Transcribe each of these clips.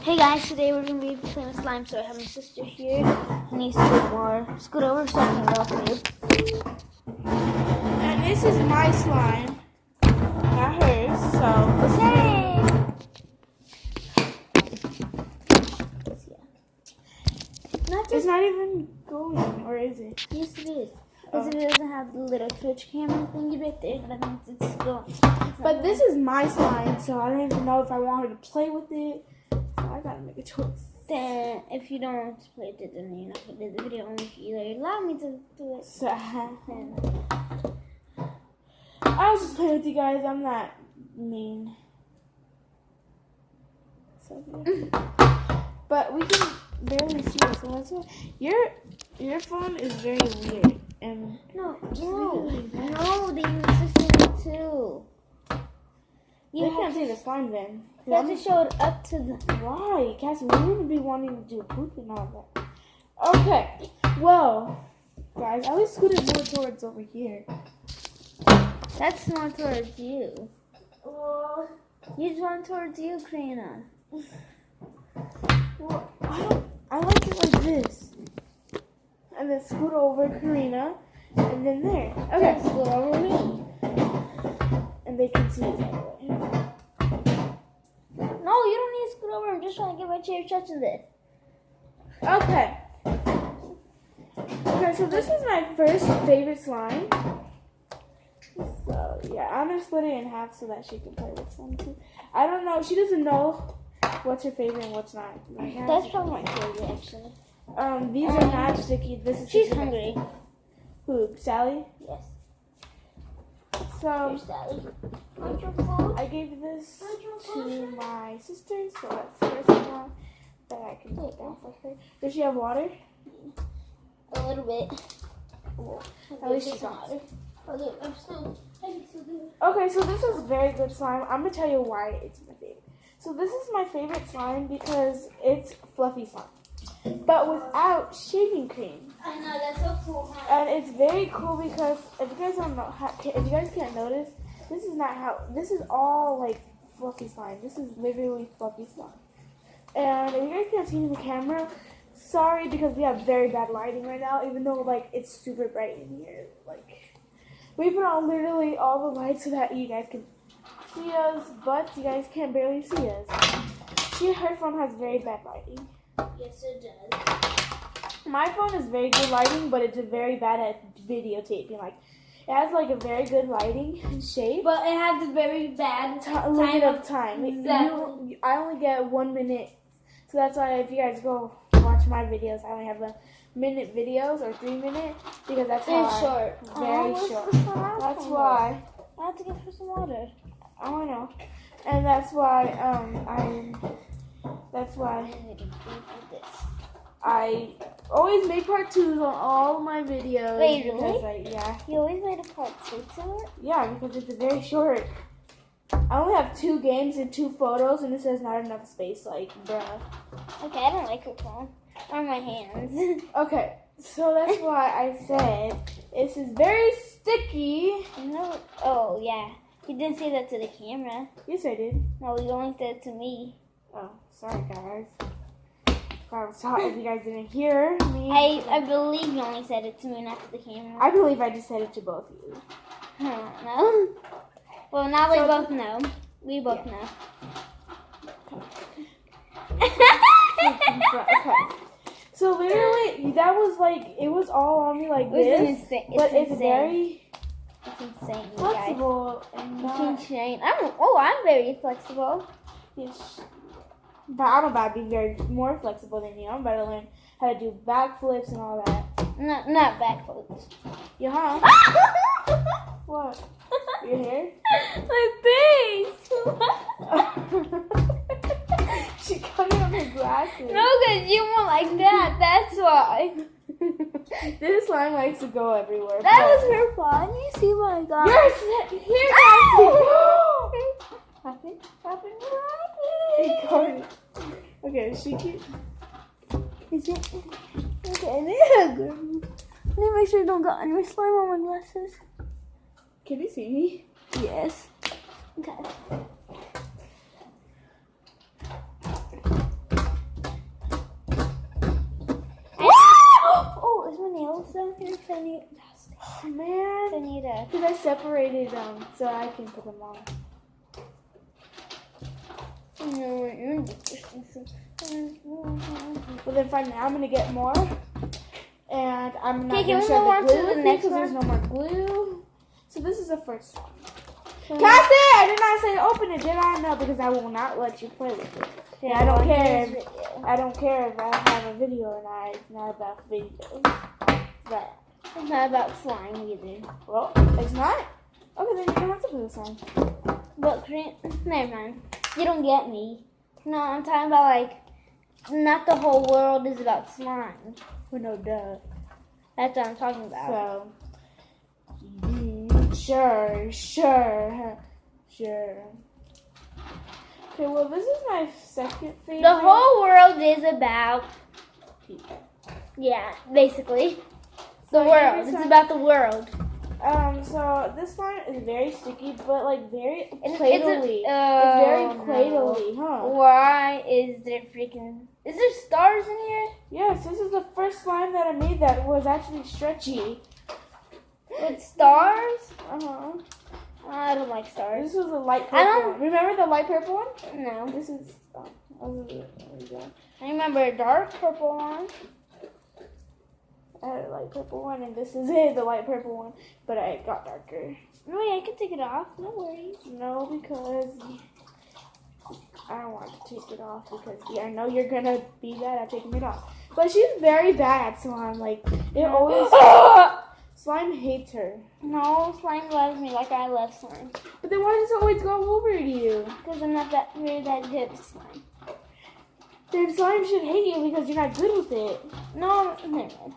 Hey guys, today we're going to be playing with slime, so I have my sister here. I need to scoot more. Scoot over so I can go off you. And this is my slime, not hers, so Okay! it's not even going, or is it? Yes, it is. Because it doesn't have the little Twitch camera thingy right there, that means it's going. But this is my slime, so I don't even know if I want her to play with it. So I gotta make a choice. Then, if you don't want to play with it, then you're not going to do the video. Only if you either allow me to do it. So, Then, I was just playing with you guys. I'm not mean. So, but we can barely see it. So that's why your phone is very weird. And no, they use the thing too. you can't see the slime then. You have to show it up to the. Why? Cassie, we wouldn't be wanting to do poop and all that. Okay. Well, guys, I was scooted more towards over here. That's more towards you. You just want towards you, Karina. Well, I like it like this. And then scoot over Karina. And then there. Okay. Scoot over me. And they can see it that way. No, you don't need to scoot over. I'm just trying to get my chair touching this. Okay. Okay, so this is my first favorite slime. So, yeah, I'm going to split it in half so that she can play with some too. I don't know. She doesn't know what's her favorite and what's not. That's probably my favorite, actually. These are not sticky. This is She's sticky. hungry. Who? Sally? Yes. So, Here's Sally. Want your food? I gave this to my sister, so that's the first one that I can put down for her. Does she have water? A little bit. At least she got water. I can still do it. Okay, so this is very good slime. I'm going to tell you why it's my favorite. So this is my favorite slime because it's fluffy slime, but without shaving cream. I know, that's so cool, huh? And it's very cool because if you guys don't know, if you guys can't notice, this is not how. This is all like fluffy slime. This is literally fluffy slime. And if you guys can't see in the camera, sorry because we have very bad lighting right now. Even though like it's super bright in here, like we put on literally all the lights so that you guys can see us, but you guys can barely see us. Her phone has very bad lighting. Yes, it does. My phone is very good lighting, but it's very bad at videotaping. Like, it has like a very good lighting and shape. But it has a very bad Limit of time. Exactly. I only get 1 minute, so that's why if you guys go watch my videos, I only have a minute videos or 3 minute because that's how It's short. Very short. That's why. I have to give her some water. Oh, I know, and that's why I always make part 2s on all of my videos. Wait, really? Because yeah. You always made a part 2 to it? Yeah, because it's very short. I only have 2 games and 2 photos, and it says not enough space. Like, bruh. Okay, I don't like her phone. Or my hands. Okay, so that's why I said this is very sticky. No. Oh, yeah. You didn't say that to the camera. Yes, I did. No, you only said it to me. Oh, sorry, guys. I was sorry if you guys didn't hear me. I believe you only said it to me, not to the camera. I believe I just said it to both of you. I don't know. Well, now we both know. We both know. Okay. So literally, that was like, it was all on me like this. But it's very It's insane, you guys. flexible and It's not... insane. I'm very flexible. Yes. But I'm about to be very more flexible than you. I'm about to learn how to do backflips and all that. Not backflips. Yeah, huh? What? Your hair? My face. She cut on her glasses. No, because you were like that. That's why. This slime likes to go everywhere. That was her fault. You see what I got? Yes! Here, Cassie! Happen. Okay, she can... Is it? Okay, there you go. Let me make sure I don't got any slime on my glasses. Can you see me? Yes. Okay. Oh, man. I need a. Because I separated them so I can put them on. Well, then finally, I'm gonna get more, and I'm not Okay, gonna can we share move on the to glue the with next because there's no one? more glue. So this is the first one. Cassie, I did not say open it, did I? No, because I will not let you play with it. Yeah, I don't care. I don't care if I have a video or not. It's not about videos. But It's not about slime either. well, it's not. Okay, then you don't have to play with slime. But never mind. You don't get me. No, I'm talking about like not the whole world is about slime. Well, no, duh. That's what I'm talking about. So, sure. Okay, well, this is my second favorite. The whole world is about, yeah, basically the So world. every It's time- about the world. So this slime is very sticky, but like very It's Play-Doh-y. a- It's very oh, Play-Doh-y, huh? Why is there freaking? Is there stars in here? Yes, this is the first slime that I made that was actually stretchy. With stars? Uh-huh. I don't like stars. This was a light I purple don't- one. Remember the light purple one? No. This is... there we go. I remember a dark purple one. I had a light purple one, and this is it, the light purple one. But I got darker. No, I can take it off. No worries. No, because I don't want to take it off because I know you're gonna be bad at taking it off. But she's very bad at slime. Like it always slime hates her. No, slime loves me like I love slime. But then why does it always go over you? Because I'm not that really that good at slime. Then slime should hate you because you're not good with it. No, never mind.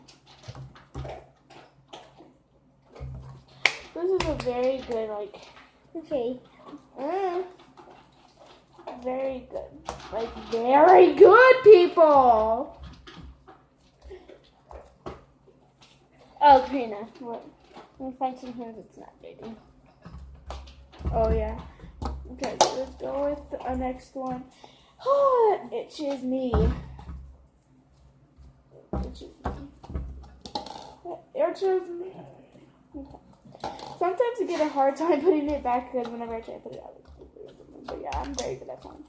This is a very good Okay. very good. Like very good people. Oh, Karina. What? Let me find some hands that's not dirty. Oh yeah. Okay, so let's go with the next one. Oh, it itches me. It itches me. It itches me. Sometimes I get a hard time putting it back because whenever I try to put it out, but yeah, I'm very good at slime.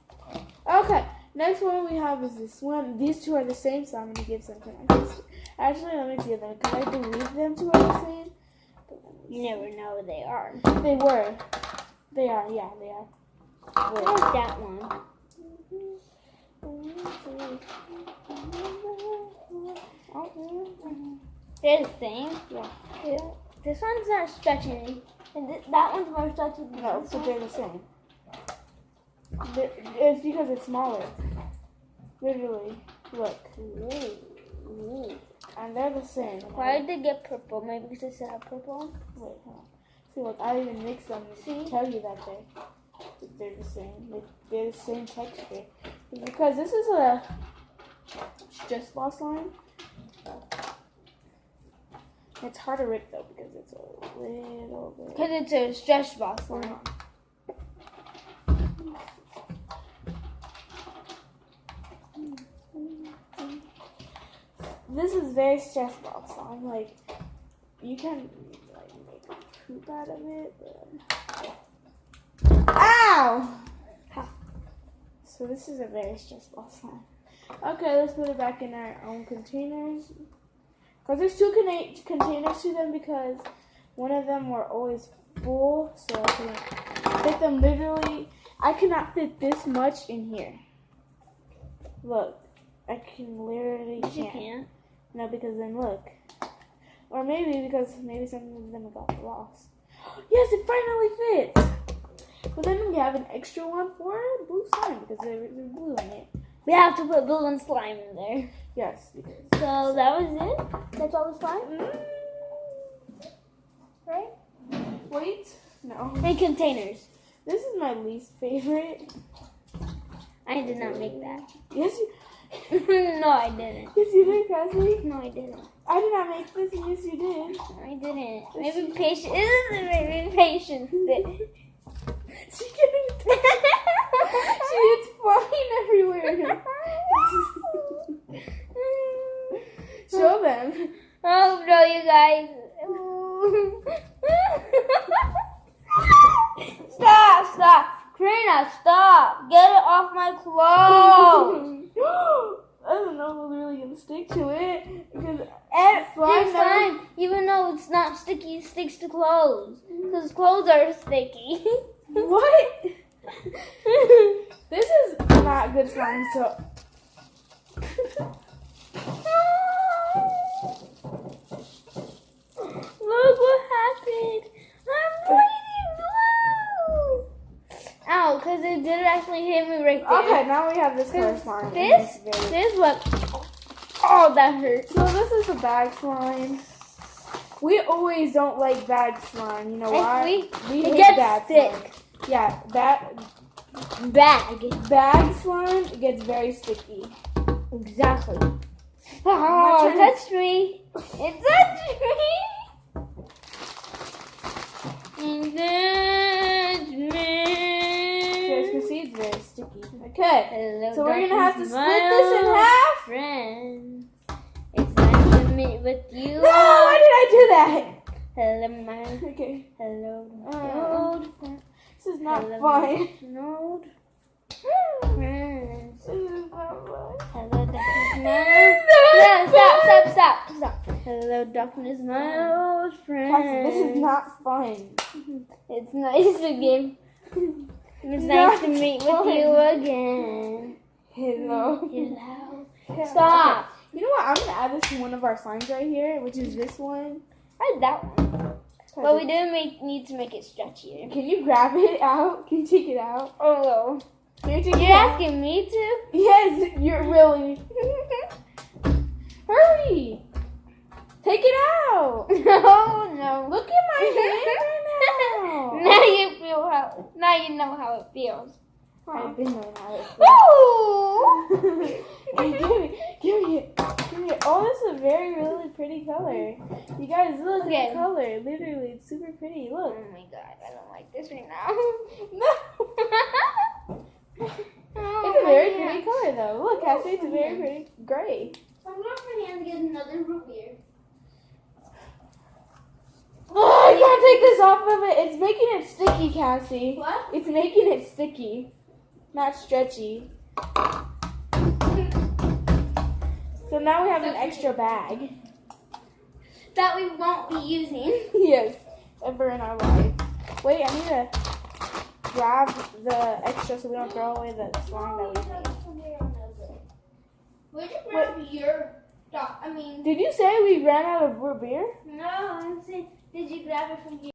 Okay, next one we have is this one. These two are the same, so I'm gonna give some to my sister. Actually, let me see them because I believe them two are the same. You never know what they are. They were. They are. Yeah, they are. Where's that one? They're the same. Yeah. This one's not stretchy. And that one's more stretchy than No, this but one. they're the same. It's because it's smaller. Literally. Look. Ooh. And they're the same. Why did they get purple? Maybe because they have purple. Wait, hold on. See, look, I even mixed them to See? tell you that they're the same. They're the same texture. It's because this is a stress ball slime. It's hard to rip though because it's a little bit. Because it's a stretch ball slime. This is very stress ball slime. Like you can like make a poop out of it, but ow! So this is a very stress ball slime. Okay, let's put it back in our own containers. Because there's two containers to them because one of them were always full, so I couldn't fit them literally. I cannot fit this much in here. Look, I can literally You can't. can. No, because then look. Or maybe because maybe some of them got lost. Yes, it finally fits! But then we have an extra one for blue slime because there's blue in it. We have to put blue and slime in there. Yes, because... So that was it? That's all the slime? Right? Wait. No. In containers. This is my least favorite. I did not make that. Yes, you, No, I didn't. yes, you did, Cassie. No, I didn't. I did not make this, and yes, you did. I didn't. Maybe patience. Maybe patience did. She's getting She's flying everywhere. Show them. Oh no, you guys. Stop. Karina, stop. Get it off my clothes. I don't know if we're really gonna stick to it because It's fine. Even though it's not sticky, it sticks to clothes. Because clothes are sticky. What? This is not good slime. So look what happened. I'm bleeding blue. Ow, because it did actually hit me right there. okay, now we have this color slime. This what? Oh, that hurt. So this is the bag slime. We always don't like bag slime. You know why? We It hate gets bag thick. slime. Yeah, Bag. bag slime gets very sticky. Exactly. My Oh, it turn. touched me. It touched me. It touched me. You guys can see it's very sticky. Okay, Hello, so we're gonna have to darkness, split my this in old half. Friend. It's nice to meet with you. No, why did I do that? Hello, my Okay, old friend. this is not Hello, fun. my old friends. This is not fun. Hello, darkness, my no, stop. Hello, darkness, my old friend. Cassie, this is not fun. It's nice to give. It's Not nice to meet with fun. you again. Hello. Hello. Stop. Okay. You know what? I'm gonna add this to one of our signs right here, which is this one. I had that one. But we do need to make it stretchier. Can you grab it out? Can you take it out? Oh, Can you take you're it out? asking me to? Yes, you're really. Hurry! Take it out. No. Look at my hand right now. Now you feel how. Now you know how it feels. I've been knowing how it Ooh. feels. Give me it. Oh, this is a really pretty color. You guys, look at Okay. the color. Literally, it's super pretty. Look. Oh my god, I don't like this right now. No. It's a very pretty color, though. Look, Cassie, it's a very pretty gray. I'm going for hand to get another root beer. Oh, you gotta take this off of it. It's making it sticky, Cassie. What? It's making it sticky, not stretchy. So now we have an extra bag. That we won't be using. Yes, ever in our life. Wait, I need to grab the extra so we don't throw away the slime that we made. Where'd you grab your stuff? I mean, Did you say we ran out of root beer? no, I'm saying, did you grab it from here?